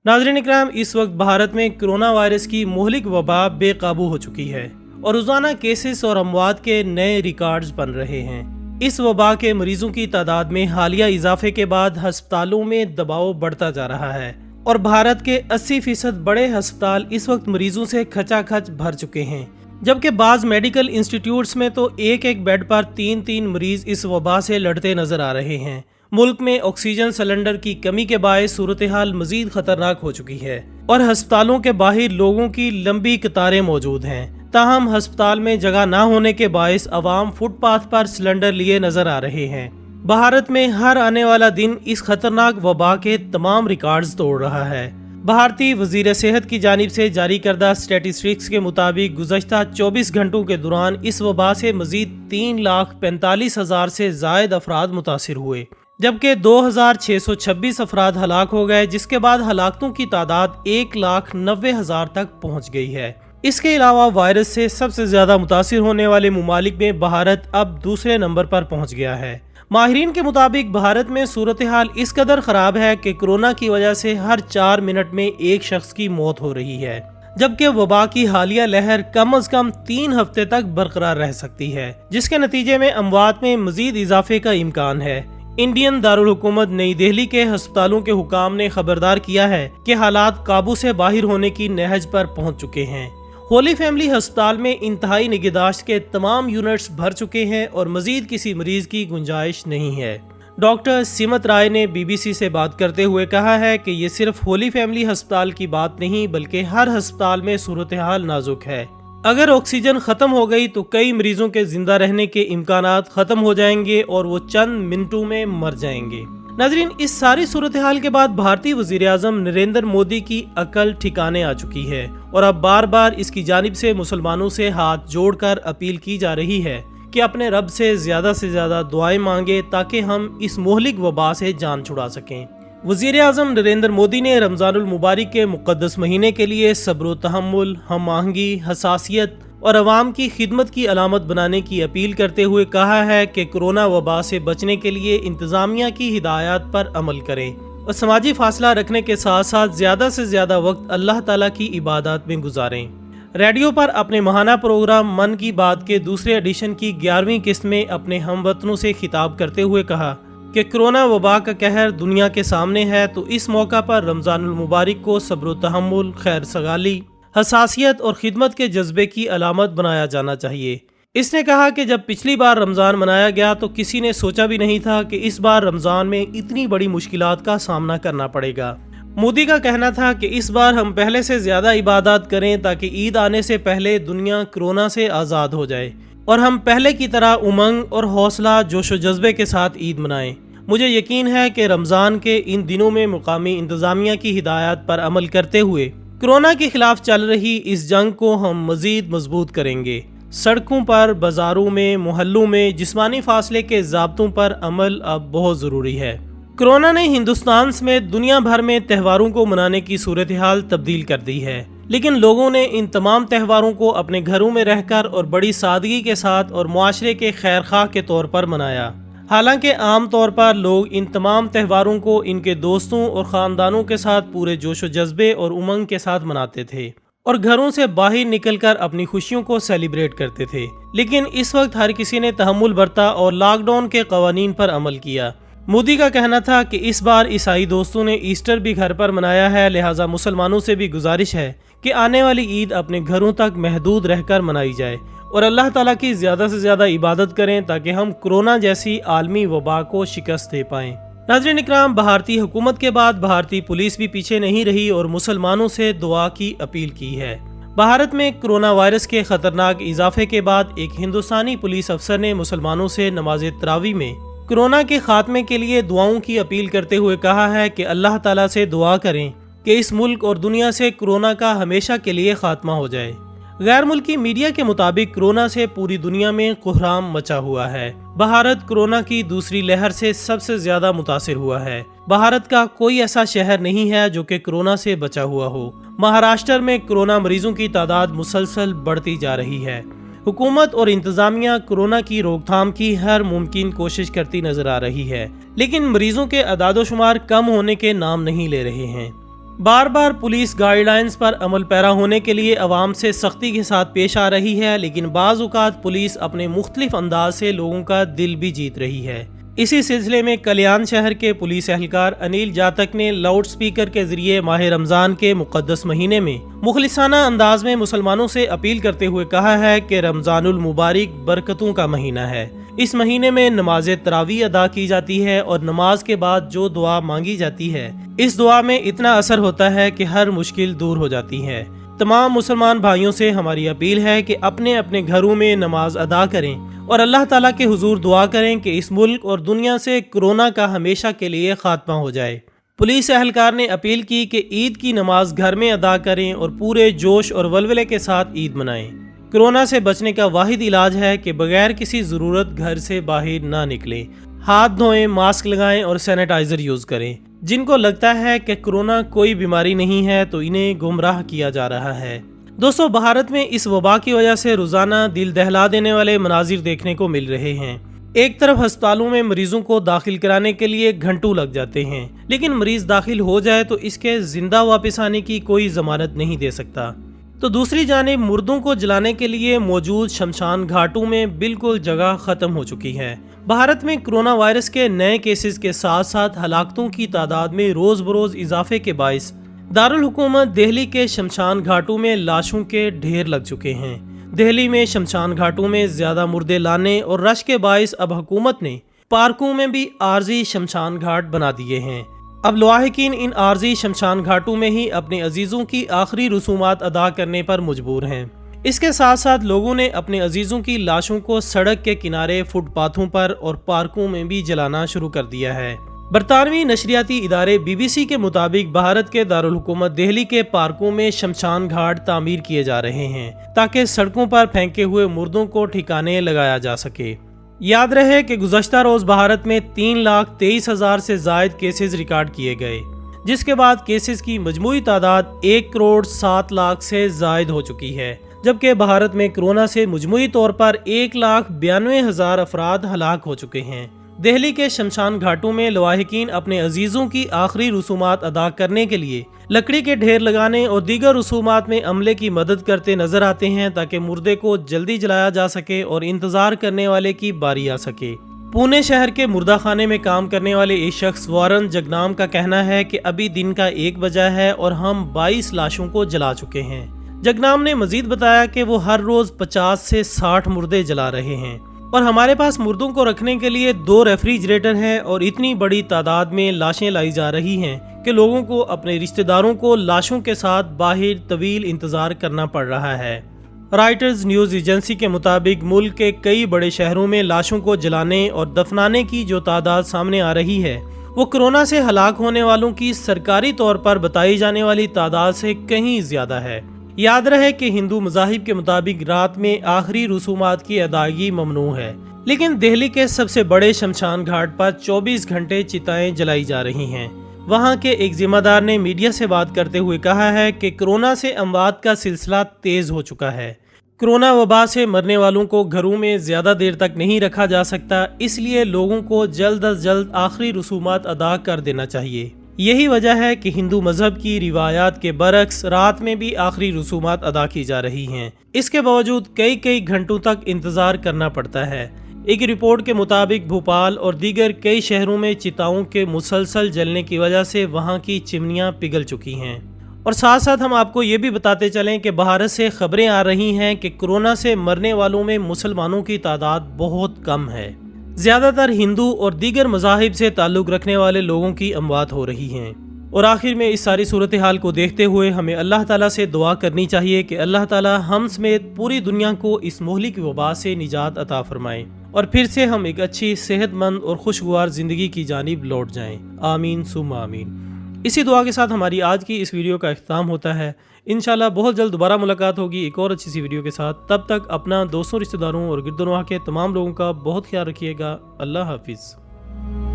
नाज़रीन इकराम, इस वक्त भारत में कोरोना वायरस की मुहलिक वबा बेकाबू हो चुकी है और रोजाना केसेस और अमवात के नए रिकॉर्ड्स बन रहे हैं। इस वबा के मरीजों की तादाद में हालिया इजाफे के बाद अस्पतालों में दबाव बढ़ता जा रहा है और भारत के 80% बड़े अस्पताल इस वक्त मरीजों से खचाखच भर चुके हैं, जबकि बाज मेडिकल इंस्टीट्यूट्स में तो एक एक बेड पर 3-3 मरीज इस वबा से लड़ते नजर आ रहे हैं। मुल्क में ऑक्सीजन सिलेंडर की कमी के बायस सूरत हाल मजीद खतरनाक हो चुकी है और अस्पतालों के बाहर लोगों की लंबी कतारें मौजूद हैं। ताहम अस्पताल में जगह न होने के बायस अवाम फुटपाथ पर सिलेंडर लिए नजर आ रहे हैं। भारत में हर आने वाला दिन इस खतरनाक वबा के तमाम रिकॉर्ड्स तोड़ रहा है। भारतीय वजीर सेहत की जानिब से जारी करदा स्टैटिस्टिक्स के मुताबिक गुज़श्ता 24 घंटों के दौरान इस वबा से मजीद 3,45,000 से जायद अफराद मुतासिर हुए, जबकि 2,626 अफराद हलाक हो गए, जिसके बाद हलाकतों की तादाद 1,90,000 तक पहुंच गई है। इसके अलावा वायरस से सबसे ज्यादा मुतासिर होने वाले मुमालिक में भारत अब दूसरे नंबर पर पहुंच गया है। माहिरीन के मुताबिक भारत में सूरत हाल इस कदर खराब है कि कोरोना की वजह से हर 4 मिनट में एक शख्स की मौत हो रही है, जबकि वबा की हालिया लहर कम अज कम 3 हफ्ते तक बरकरार रह सकती है, जिसके नतीजे में अमवात में मजीद इजाफे का इम्कान है। इंडियन दारुल हुकूमत नई दिल्ली के अस्पतालों के हुकाम ने खबरदार किया है कि हालात काबू से बाहर होने की नहज पर पहुंच चुके हैं। होली फैमिली अस्पताल में इंतहाई निगहदाश्त के तमाम यूनिट्स भर चुके हैं और मजीद किसी मरीज की गुंजाइश नहीं है। डॉक्टर सिमत राय ने BBC से बात करते हुए कहा है कि ये सिर्फ होली फैमिली अस्पताल की बात नहीं बल्कि हर अस्पताल में सूरत हाल नाजुक है। अगर ऑक्सीजन खत्म हो गई तो कई मरीजों के जिंदा रहने के इम्कानात खत्म हो जाएंगे और वो चंद मिनटों में मर जाएंगे। नाजरीन, इस सारी सूरत हाल के बाद भारतीय वजीर आजम नरेंद्र मोदी की अकल ठिकाने आ चुकी है और अब बार बार इसकी जानिब से मुसलमानों से हाथ जोड़कर अपील की जा रही है कि अपने रब से ज्यादा दुआएं मांगे ताकि हम इस मोहलिक वबा से जान छुड़ा सकें। वजीर आजम नरेंद्र मोदी ने रमजानुल मुबारक के मुक़द्दस महीने के लिए सब्र तहम्मुल, हम आहंगी, हसासियत और अवाम की खिदमत की अलामत बनाने की अपील करते हुए कहा है कि कोरोना वबा से बचने के लिए इंतजामिया की हिदायत पर अमल करें और समाजी फासला रखने के साथ साथ ज्यादा से ज्यादा वक्त अल्लाह ताला की इबादत में गुजारें। रेडियो पर अपने महाना प्रोग्राम मन की बात के दूसरे एडिशन की 11वीं किस्त में अपने हमवतनों से खिताब करते हुए कहा कि कोरोना वबा का कहर दुनिया के सामने है, तो इस मौका पर रमजानुल मुबारक को सब्र तहम्मुल, खैर सगाली, हसासियत और खिदमत के जज्बे की अलामत बनाया जाना चाहिए। इसने कहा कि जब पिछली बार रमज़ान मनाया गया तो किसी ने सोचा भी नहीं था कि इस बार रमज़ान में इतनी बड़ी मुश्किलात का सामना करना पड़ेगा। मोदी का कहना था कि इस बार हम पहले से ज़्यादा इबादत करें ताकि ईद आने से पहले दुनिया कोरोना से आज़ाद हो जाए और हम पहले की तरह उमंग और हौसला, जोश व जज्बे के साथ ईद मनाएं। मुझे यकीन है कि रमज़ान के इन दिनों में मुकामी इंतज़ामिया की हिदायत पर अमल करते हुए कोरोना के खिलाफ चल रही इस जंग को हम मजीद मजबूत करेंगे। सड़कों पर, बाजारों में, मोहल्लों में जिस्मानी फासले के ज़ाब्तों पर अमल अब बहुत ज़रूरी है। कोरोना ने हिंदुस्तान समेत दुनिया भर में त्योहारों को मनाने की सूरत हाल तब्दील कर दी है, लेकिन लोगों ने इन तमाम त्योहारों को अपने घरों में रहकर और बड़ी सादगी के साथ और मुआशरे के खैर खाह के तौर पर मनाया। हालांकि आम तौर पर लोग इन तमाम त्योहारों को इनके दोस्तों और ख़ानदानों के साथ पूरे जोश व जज्बे और उमंग के साथ मनाते थे और घरों से बाहर निकलकर अपनी खुशियों को सेलिब्रेट करते थे, लेकिन इस वक्त हर किसी ने तहम्मुल बरता और लॉकडाउन के कवानीन पर अमल किया। मोदी का कहना था कि इस बार ईसाई दोस्तों ने ईस्टर भी घर पर मनाया है, लिहाजा मुसलमानों से भी गुजारिश है कि आने वाली ईद अपने घरों तक महदूद रहकर मनाई जाए और अल्लाह ताला की ज़्यादा से ज़्यादा इबादत करें ताकि हम कोरोना जैसी आलमी वबा को शिकस्त दे पाएं। नाज़रीन इकराम, भारतीय हुकूमत के बाद भारतीय पुलिस भी पीछे नहीं रही और मुसलमानों से दुआ की अपील की है। भारत में कोरोना वायरस के खतरनाक इजाफे के बाद एक हिंदुस्तानी पुलिस अफसर ने मुसलमानों से नमाज तरावी में कोरोना के खात्मे के लिए दुआओं की अपील करते हुए कहा है कि अल्लाह ताला से दुआ करें कि इस मुल्क और दुनिया से कोरोना का हमेशा के लिए खात्मा हो जाए। गैर मुल्की मीडिया के मुताबिक कोरोना से पूरी दुनिया में कोहराम मचा हुआ है। भारत कोरोना की दूसरी लहर से सबसे ज्यादा मुतासिर हुआ है। भारत का कोई ऐसा शहर नहीं है जो कि कोरोना से बचा हुआ हो। महाराष्ट्र में कोरोना मरीजों की तादाद मुसलसल बढ़ती जा रही है। हुकूमत और इंतजामिया कोरोना की रोकथाम की हर मुमकिन कोशिश करती नजर आ रही है, लेकिन मरीजों के अदादोशुमार कम होने के नाम नहीं ले रहे हैं। बार बार पुलिस गाइडलाइंस पर अमल पैरा होने के लिए अवाम से सख्ती के साथ पेश आ रही है, लेकिन बाज़ औक़ात पुलिस अपने मुख्तलिफ अंदाज से लोगों का दिल भी जीत रही है। इसी सिलसिले में कल्याण शहर के पुलिस एहलकार अनिल जातक ने लाउड स्पीकर के जरिए माह रमज़ान के मुक़द्दस महीने में मुखलिसाना अंदाज में मुसलमानों से अपील करते हुए कहा है कि रमज़ानुल मुबारक बरकतों का महीना है। इस महीने में नमाज तरावी अदा की जाती है और नमाज के बाद जो दुआ मांगी जाती है, इस दुआ में इतना असर होता है कि हर मुश्किल दूर हो जाती है। तमाम मुसलमान भाइयों से हमारी अपील है कि अपने अपने घरों में नमाज अदा करें और अल्लाह ताला के हुजूर दुआ करें कि इस मुल्क और दुनिया से कोरोना का हमेशा के लिए खात्मा हो जाए। पुलिस एहलकार ने अपील की कि ईद की नमाज घर में अदा करें और पूरे जोश और वलवले के साथ ईद मनाएं। कोरोना से बचने का वाहिद इलाज है कि बगैर किसी ज़रूरत घर से बाहर ना निकलें, हाथ धोएं, मास्क लगाएं और सैनिटाइजर यूज़ करें। जिनको लगता है कि कोरोना कोई बीमारी नहीं है तो इन्हें गुमराह किया जा रहा है। दोस्तों, भारत में इस वबा की वजह से रोज़ाना दिल दहला देने वाले मनाजिर देखने को मिल रहे हैं। एक तरफ अस्पतालों में मरीजों को दाखिल कराने के लिए घंटों लग जाते हैं, लेकिन मरीज दाखिल हो जाए तो इसके जिंदा वापस आने की कोई जमानत नहीं दे सकता। तो दूसरी जानिब मुर्दों को जलाने के लिए मौजूद शमशान घाटों में बिल्कुल जगह खत्म हो चुकी है। भारत में कोरोना वायरस के नए केसेस के साथ साथ हलाकतों की तादाद में रोज बरोज इजाफे के बाइस दारुल हुकूमत दिल्ली के शमशान घाटों में लाशों के ढेर लग चुके हैं। दिल्ली में शमशान घाटों में ज्यादा मुर्दे लाने और रश के बाइस अब हुकूमत ने पार्कों में भी आर्जी शमशान घाट बना दिए हैं। अब लवाहिकीन इन आर्जी शमशान घाटों में ही अपने अजीजों की आखिरी रसूमात अदा करने पर मजबूर हैं। इसके साथ साथ लोगों ने अपने अजीजों की लाशों को सड़क के किनारे, फुटपाथों पर और पार्कों में भी जलाना शुरू कर दिया है। बरतानवी नशरियाती इदारे BBC के मुताबिक भारत के दारुल हुकूमत दिल्ली के पार्कों में शमशान घाट तामीर किए जा रहे हैं ताकि सड़कों पर फेंके हुए मुर्दों को ठिकाने लगाया जा सके। याद रहे कि गुज़श्ता रोज भारत में 3,23,000 से जायद केसेस रिकॉर्ड किए गए, जिसके बाद केसेस की मजमूई तादाद 1,07,00,000 से जायद हो चुकी है, जबकि भारत में कोरोना से मजमूई तौर पर 1,92,000 अफराद हलाक हो चुके हैं। दिल्ली के शमशान घाटों में लवाहिकीन अपने अजीजों की आखिरी रसूमात अदा करने के लिए लकड़ी के ढेर लगाने और दीगर रसूमात में अमले की मदद करते नजर आते हैं ताकि मुर्दे को जल्दी जलाया जा सके और इंतजार करने वाले की बारी आ सके। पुणे शहर के मुर्दा खाने में काम करने वाले एक शख्स वारन जगनाम का कहना है कि अभी दिन का 1 बजा है और हम 22 लाशों को जला चुके हैं। जगनाम ने मजीद बताया कि वो हर रोज 50 से 60 मुर्दे जला रहे हैं और हमारे पास मुर्दों को रखने के लिए 2 रेफ्रिजरेटर हैं और इतनी बड़ी तादाद में लाशें लाई जा रही हैं कि लोगों को अपने रिश्तेदारों को लाशों के साथ बाहर तवील इंतजार करना पड़ रहा है। रॉयटर्स न्यूज एजेंसी के मुताबिक मुल्क के कई बड़े शहरों में लाशों को जलाने और दफनाने की जो तादाद सामने आ रही है वो कोरोना से हलाक होने वालों की सरकारी तौर पर बताई जाने वाली तादाद से कहीं ज्यादा है। याद रहे कि हिंदू मज़ाहिब के मुताबिक रात में आखिरी रसूमात की अदायगी ममनू है, लेकिन दिल्ली के सबसे बड़े शमशान घाट पर 24 घंटे चिताएं जलाई जा रही हैं। वहां के एक जिम्मेदार ने मीडिया से बात करते हुए कहा है कि कोरोना से अमवात का सिलसिला तेज हो चुका है। कोरोना वबा से मरने वालों को घरों में ज्यादा देर तक नहीं रखा जा सकता, इसलिए लोगों को जल्द अज जल्द आखिरी रसूमात अदा कर देना चाहिए। यही वजह है कि हिंदू मजहब की रिवायात के बरक्स रात में भी आखिरी रसूमात अदा की जा रही हैं। इसके बावजूद कई घंटों तक इंतजार करना पड़ता है। एक रिपोर्ट के मुताबिक भोपाल और दीगर कई शहरों में चिताओं के मुसलसल जलने की वजह से वहां की चिमनियां पिघल चुकी हैं। और साथ साथ हम आपको ये भी बताते चलें कि भारत से खबरें आ रही हैं कि कोरोना से मरने वालों में मुसलमानों की तादाद बहुत कम है। ज्यादातर हिंदू और दीगर मज़ाहिब से ताल्लुक़ रखने वाले लोगों की अमवात हो रही हैं। और आखिर में इस सारी सूरत हाल को देखते हुए हमें अल्लाह ताला से दुआ करनी चाहिए कि अल्लाह ताला हम समेत पूरी दुनिया को इस मोहलिक वबा से निजात अता फरमाएं और फिर से हम एक अच्छी, सेहतमंद और खुशगवार ज़िंदगी की जानिब लौट जाएं। आमीन सुम्मा आमीन। इसी दुआ के साथ हमारी आज की इस वीडियो का इख्तिताम होता है। इंशाल्लाह बहुत जल्द दोबारा मुलाकात होगी एक और अच्छी सी वीडियो के साथ। तब तक अपना, दोस्तों, रिश्तेदारों और गिरदोनवाह के तमाम लोगों का बहुत ख्याल रखिएगा। अल्लाह हाफिज़।